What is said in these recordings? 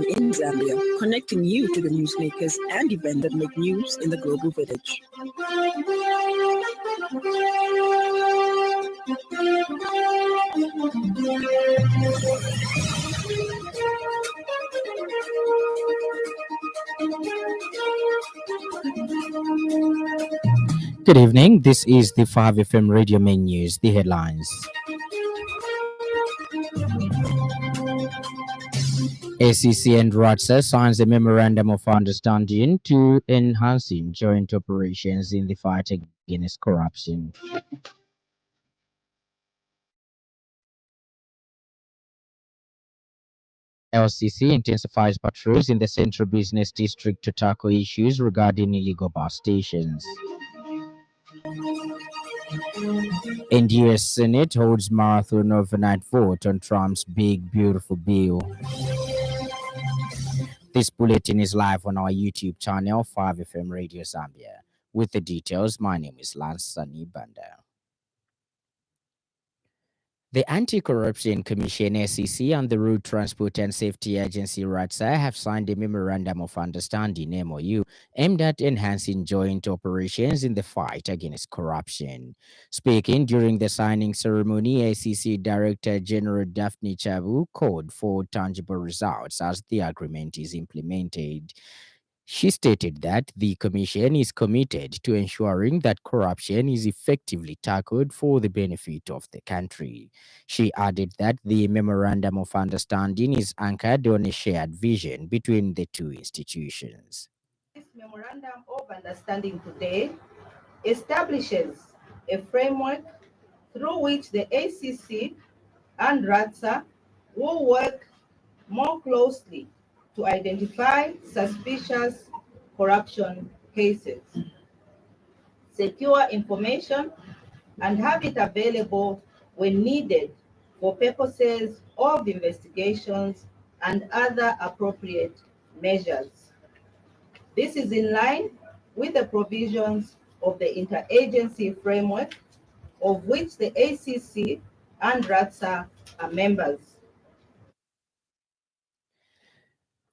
in Zambia, connecting you to the newsmakers and events that make news in the global village. Good evening. This is the 5FM Radio Main News. The headlines. ACC and RATSA signs a memorandum of understanding to enhancing joint operations in the fight against corruption. LCC intensifies patrols in the Central Business District to tackle issues regarding illegal bus stations. And US Senate holds marathon overnight vote on Trump's big, beautiful bill. This bulletin is live on our YouTube channel, 5FM Radio Zambia. With the details, my name is Lance Sannie, Banda. The Anti-Corruption Commission, SEC, and the Road Transport and Safety Agency, RATSA, have signed a Memorandum of Understanding, MOU, aimed at enhancing joint operations in the fight against corruption. Speaking during the signing ceremony, SEC Director General Daphne Chabu called for tangible results as the agreement is implemented. She stated that the Commission is committed to ensuring that corruption is effectively tackled for the benefit of the country. She added that the Memorandum of Understanding is anchored on a shared vision between the two institutions. This Memorandum of Understanding today establishes a framework through which the ACC and RATSA will work more closely to identify suspicious corruption cases, secure information, and have it available when needed for purposes of investigations and other appropriate measures. This is in line with the provisions of the interagency framework of which the ACC and RATSA are members.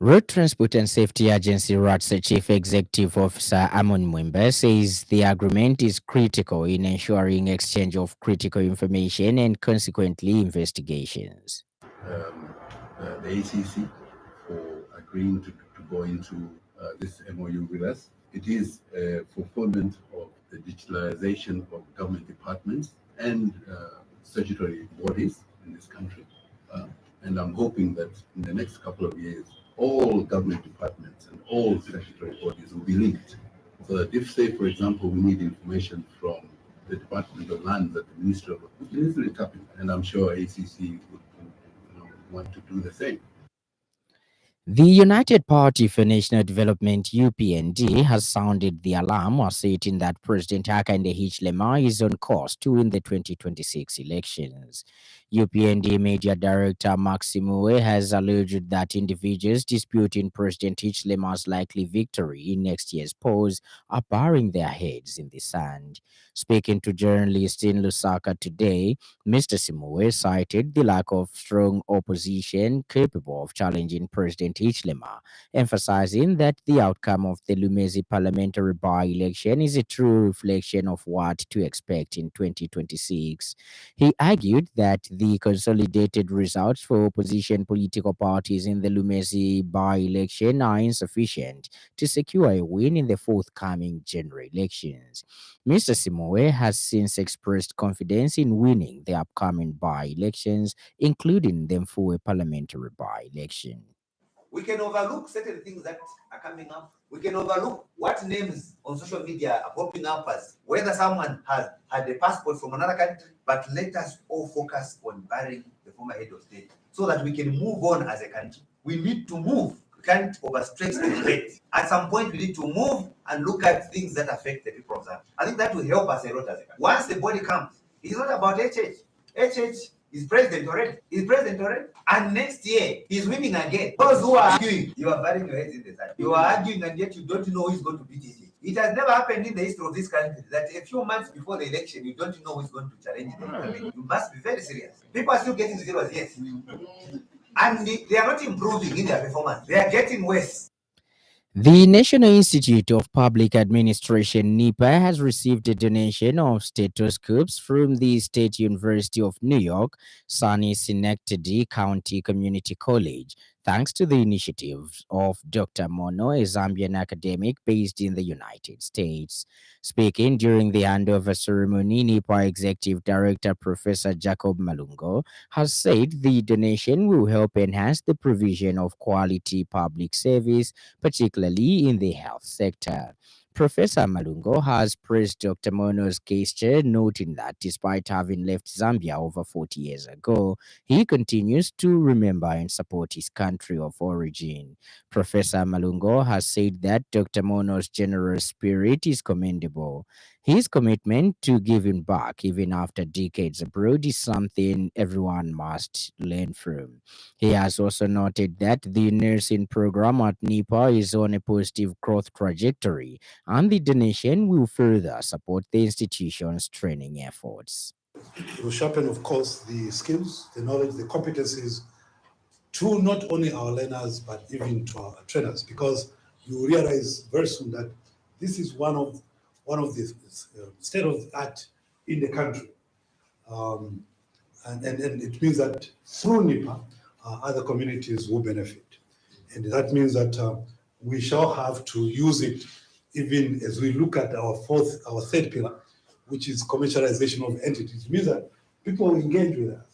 Road Transport and Safety Agency RATSA Chief Executive Officer Amon Mwembe says the agreement is critical in ensuring exchange of critical information and consequently investigations. The ACC for agreeing to go into this MOU with us. It is a fulfillment of the digitalization of government departments and statutory bodies in this country. And I'm hoping that in the next couple of years, all government departments and all statutory bodies will be linked. So that if, say, for example, we need information from the Department of Lands at the Ministry of, we can easily tap it. And I'm sure ACC would want to do the same. The United Party for National Development, UPND, has sounded the alarm, asserting that President Hakainde Hichilema is on course to win the 2026 elections. UPND Media Director Maximue has alleged that individuals disputing President Hichilema's likely victory in next year's polls are burying their heads in the sand. Speaking to journalists in Lusaka today, Mr. Simue cited the lack of strong opposition capable of challenging President Hichilema, emphasizing that the outcome of the Lumezi parliamentary by-election is a true reflection of what to expect in 2026. He argued that the consolidated results for opposition political parties in the Lumezi by-election are insufficient to secure a win in the forthcoming general elections. Mr. Simue has since expressed confidence in winning the upcoming by-elections, including them for a parliamentary by-election. We can overlook certain things that are coming up. We can overlook what names on social media are popping up as whether someone has had a passport from another country, but let us all focus on burying the former head of state so that we can move on as a country. We need to move. We can't overstretch the plate. At some point, we need to move and look at things that affect the people of Zambia. I think that will help us a lot as a country. Once the body comes, it's not about HH. HH is president already. He's president already. And next year, he's winning again. Those who are arguing, you are burying your heads in the sand. You are arguing and yet you don't know who is going to beat it. It has never happened in the history of this country that a few months before the election, you don't know who is going to challenge them. I mean, you must be very serious. People are still getting serious, yes. And they are not improving in their performance. They are getting worse. The National Institute of Public Administration, NIPA, has received a donation of stethoscopes from the State University of New York, Sunny Schenectady County Community College, thanks to the initiative of Dr. Mono, a Zambian academic based in the United States. Speaking during the handover ceremony, NIPA Executive Director Professor Jacob Malungo has said the donation will help enhance the provision of quality public service, particularly in the health sector. Professor Malungo has praised Dr. Mono's gesture, noting that despite having left Zambia over 40 years ago, he continues to remember and support his country of origin. Professor Malungo has said that Dr. Mono's generous spirit is commendable. His commitment to giving back, even after decades abroad, is something everyone must learn from. He has also noted that the nursing program at NIPA is on a positive growth trajectory, and the donation will further support the institution's training efforts. It will sharpen, of course, the skills, the knowledge, the competencies to not only our learners, but even to our trainers, because you realize very soon that this is one of the state of the art in the country. And it means that through NIPA, other communities will benefit. And that means that we shall have to use it even as we look at our third pillar, which is commercialization of entities. It means that people will engage with us.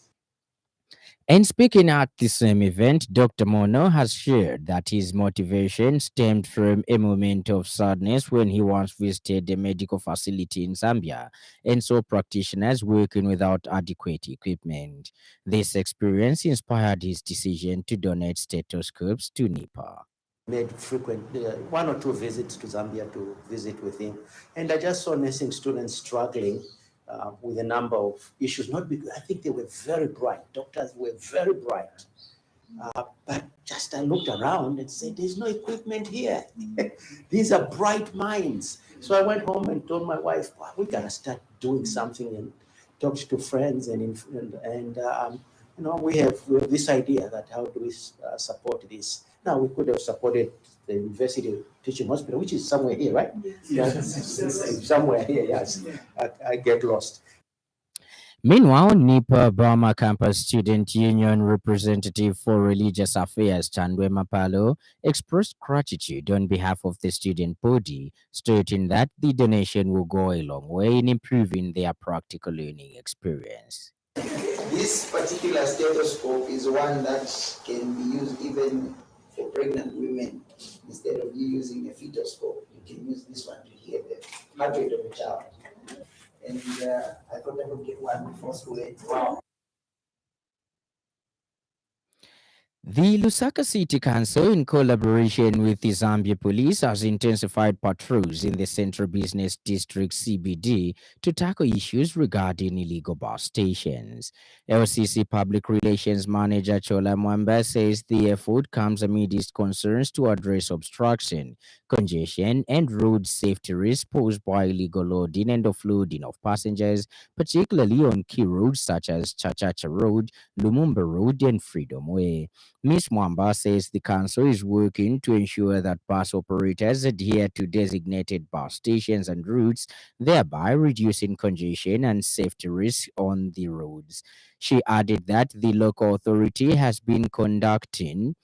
And speaking at the same event, Dr. Mono has shared that his motivation stemmed from a moment of sadness when he once visited a medical facility in Zambia and saw practitioners working without adequate equipment. This experience inspired his decision to donate stethoscopes to NIPA. Made frequent one or two visits to Zambia to visit with him, and I just saw nursing students struggling with a number of issues. Not because I think they were very bright. Doctors were very bright, but just I looked around and said, "There's no equipment here. These are bright minds." So I went home and told my wife, "Wow, we gotta start doing something," and talked to friends and we have this idea that how do we support this. Now, we could have supported the University Teaching Hospital, which is somewhere here, right? Yes. Somewhere here, yes. I get lost. Meanwhile, NIPA Burma Campus Student Union representative for religious affairs Chandwe Mapalo expressed gratitude on behalf of the student body, stating that the donation will go a long way in improving their practical learning experience. This particular stethoscope is one that can be used even for pregnant women. Instead of you using a fetoscope, you can use this one to hear the heart rate of a child. And I thought I would get one before school ends. Wow. The Lusaka City Council, in collaboration with the Zambia Police, has intensified patrols in the Central Business District CBD to tackle issues regarding illegal bus stations. LCC Public Relations Manager Chola Mwamba says the effort comes amidst concerns to address obstruction, congestion, and road safety risks posed by illegal loading and offloading of passengers, particularly on key roads such as Chachacha Road, Lumumba Road, and Freedom Way. Ms. Mwamba says the council is working to ensure that bus operators adhere to designated bus stations and routes, thereby reducing congestion and safety risks on the roads. She added that the local authority has been conducting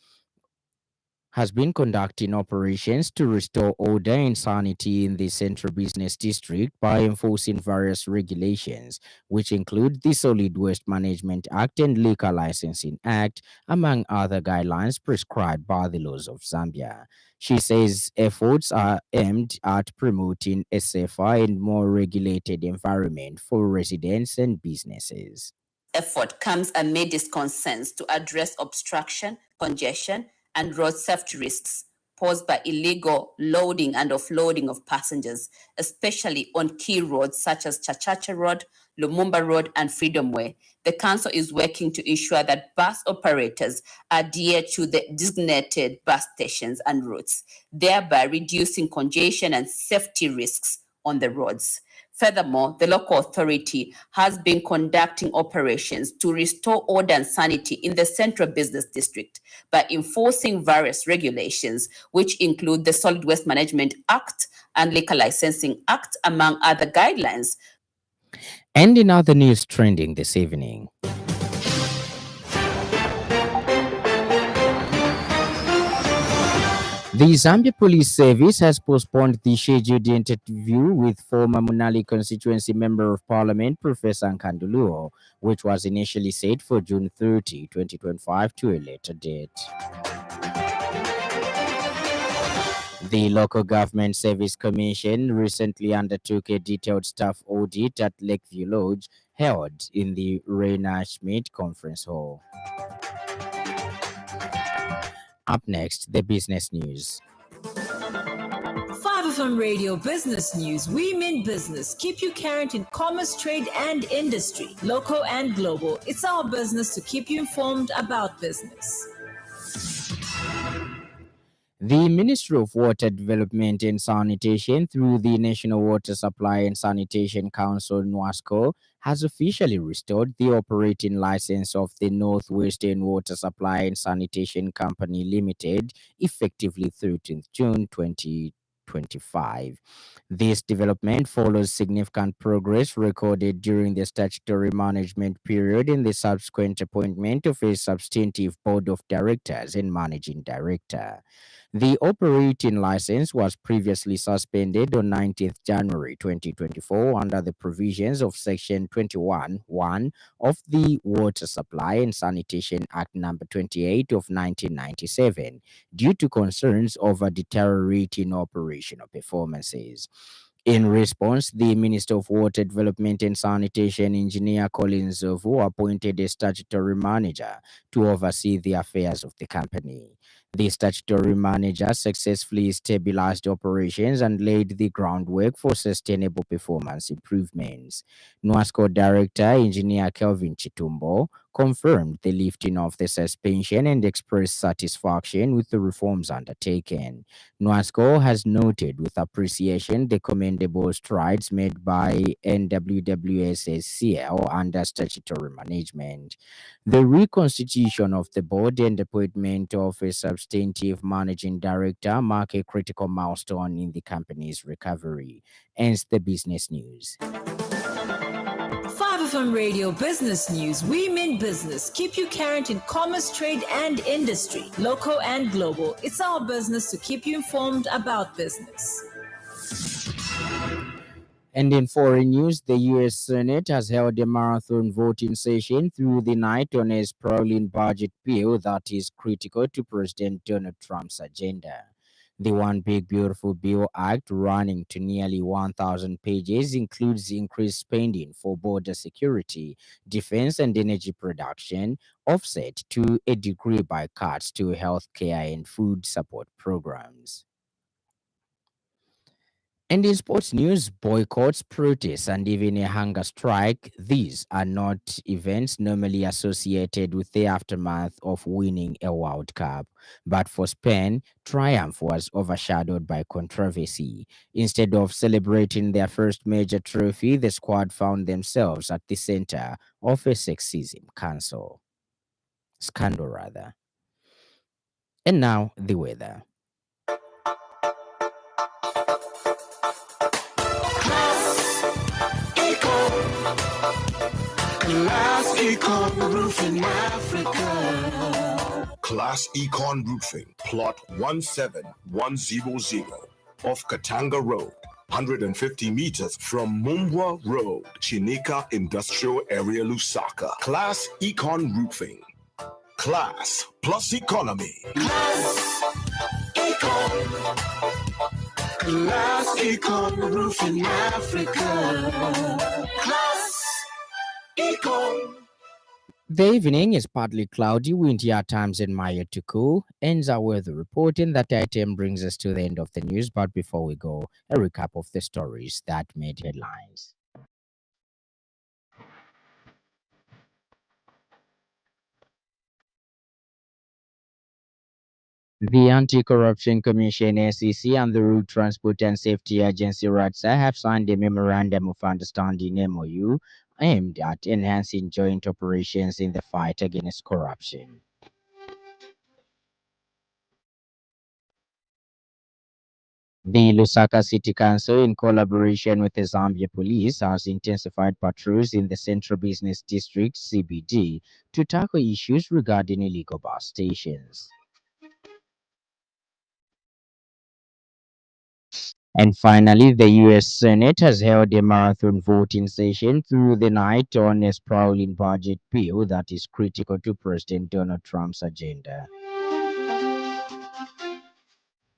operations to restore order and sanity in the Central Business District by enforcing various regulations, which include the Solid Waste Management Act and Liquor Licensing Act, among other guidelines prescribed by the laws of Zambia. She says efforts are aimed at promoting a safer and more regulated environment for residents and businesses. Effort comes amidst concerns to address obstruction, congestion, and road safety risks posed by illegal loading and offloading of passengers, especially on key roads such as Chachacha Road, Lumumba Road, and Freedom Way. The council is working to ensure that bus operators adhere to the designated bus stations and routes, thereby reducing congestion and safety risks on the roads. Furthermore, the local authority has been conducting operations to restore order and sanity in the central business district by enforcing various regulations, which include the Solid Waste Management Act and Liquor Licensing Act, among other guidelines. And in other news trending this evening, the Zambia Police Service has postponed the scheduled interview with former Munali constituency member of parliament, Professor Nkanduluo, which was initially set for June 30, 2025, to a later date. The Local Government Service Commission recently undertook a detailed staff audit at Lakeview Lodge, held in the Reina Schmidt Conference Hall. Up next, the business news. 5FM Radio Business News. We mean business. Keep you current in commerce, trade, and industry, local and global. It's our business to keep you informed about business. The Ministry of Water Development and Sanitation, through the National Water Supply and Sanitation Council, NWASCO, has officially restored the operating license of the Northwestern Water Supply and Sanitation Company Limited, effectively 13th June 2025. This development follows significant progress recorded during the statutory management period in the subsequent appointment of a substantive board of directors and managing director. The operating license was previously suspended on 19th January 2024 under the provisions of Section 21(1) of the Water Supply and Sanitation Act No. 28 of 1997 due to concerns over deteriorating operational performances. In response, the Minister of Water Development and Sanitation, Engineer Collins Zovu, appointed a statutory manager to oversee the affairs of the company. The statutory manager successfully stabilized operations and laid the groundwork for sustainable performance improvements. NWASCO Director, Engineer Kelvin Chitumbo, confirmed the lifting of the suspension and expressed satisfaction with the reforms undertaken. NWASCO has noted with appreciation the commendable strides made by NWWSSCL under statutory management. The reconstitution of the board and appointment of a substantive managing director mark a critical milestone in the company's recovery. Ends the business news. 5FM Radio Business News. We mean business. Keep you current in commerce, trade, and industry, local and global. It's our business to keep you informed about business. And in foreign news, the U.S. Senate has held a marathon voting session through the night on a sprawling budget bill that is critical to President Donald Trump's agenda. The One Big Beautiful Bill Act, running to nearly 1,000 pages, includes increased spending for border security, defense, and energy production, offset to a degree by cuts to healthcare and food support programs. And in sports news, boycotts, protests, and even a hunger strike, these are not events normally associated with the aftermath of winning a World Cup. But for Spain, triumph was overshadowed by controversy. Instead of celebrating their first major trophy, the squad found themselves at the center of a sexism scandal rather. And now, the weather. Class Econ Roofing Africa. Class Econ Roofing, plot 17100 off Katanga Road, 150 meters from Mumbwa Road, Chinika Industrial Area, Lusaka. Class Econ Roofing. Class plus economy. Class Econ. Class Econ Roofing Africa. Class Econ. The evening is partly cloudy, windy at times and mild to cool. Ends our weather reporting. That item brings us to the end of the news. But before we go, a recap of the stories that made headlines. The Anti-Corruption Commission (SEC) and the Road Transport and Safety Agency (RATSA) have signed a memorandum of understanding (MOU) aimed at enhancing joint operations in the fight against corruption. The Lusaka City Council, in collaboration with the Zambia Police, has intensified patrols in the Central Business District (CBD) to tackle issues regarding illegal bus stations. And finally, the US Senate has held a marathon voting session through the night on a sprawling budget bill that is critical to President Donald Trump's agenda.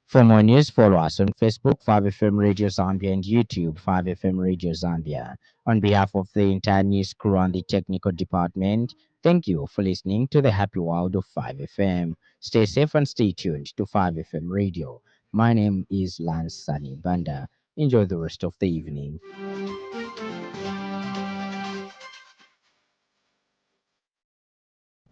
For more news, follow us on Facebook, 5FM Radio Zambia, and YouTube, 5FM Radio Zambia. On behalf of the entire news crew and the technical department, thank you for listening to the happy world of 5FM. Stay safe and stay tuned to 5FM Radio. My name is Lance Sannie Banda. Enjoy the rest of the evening.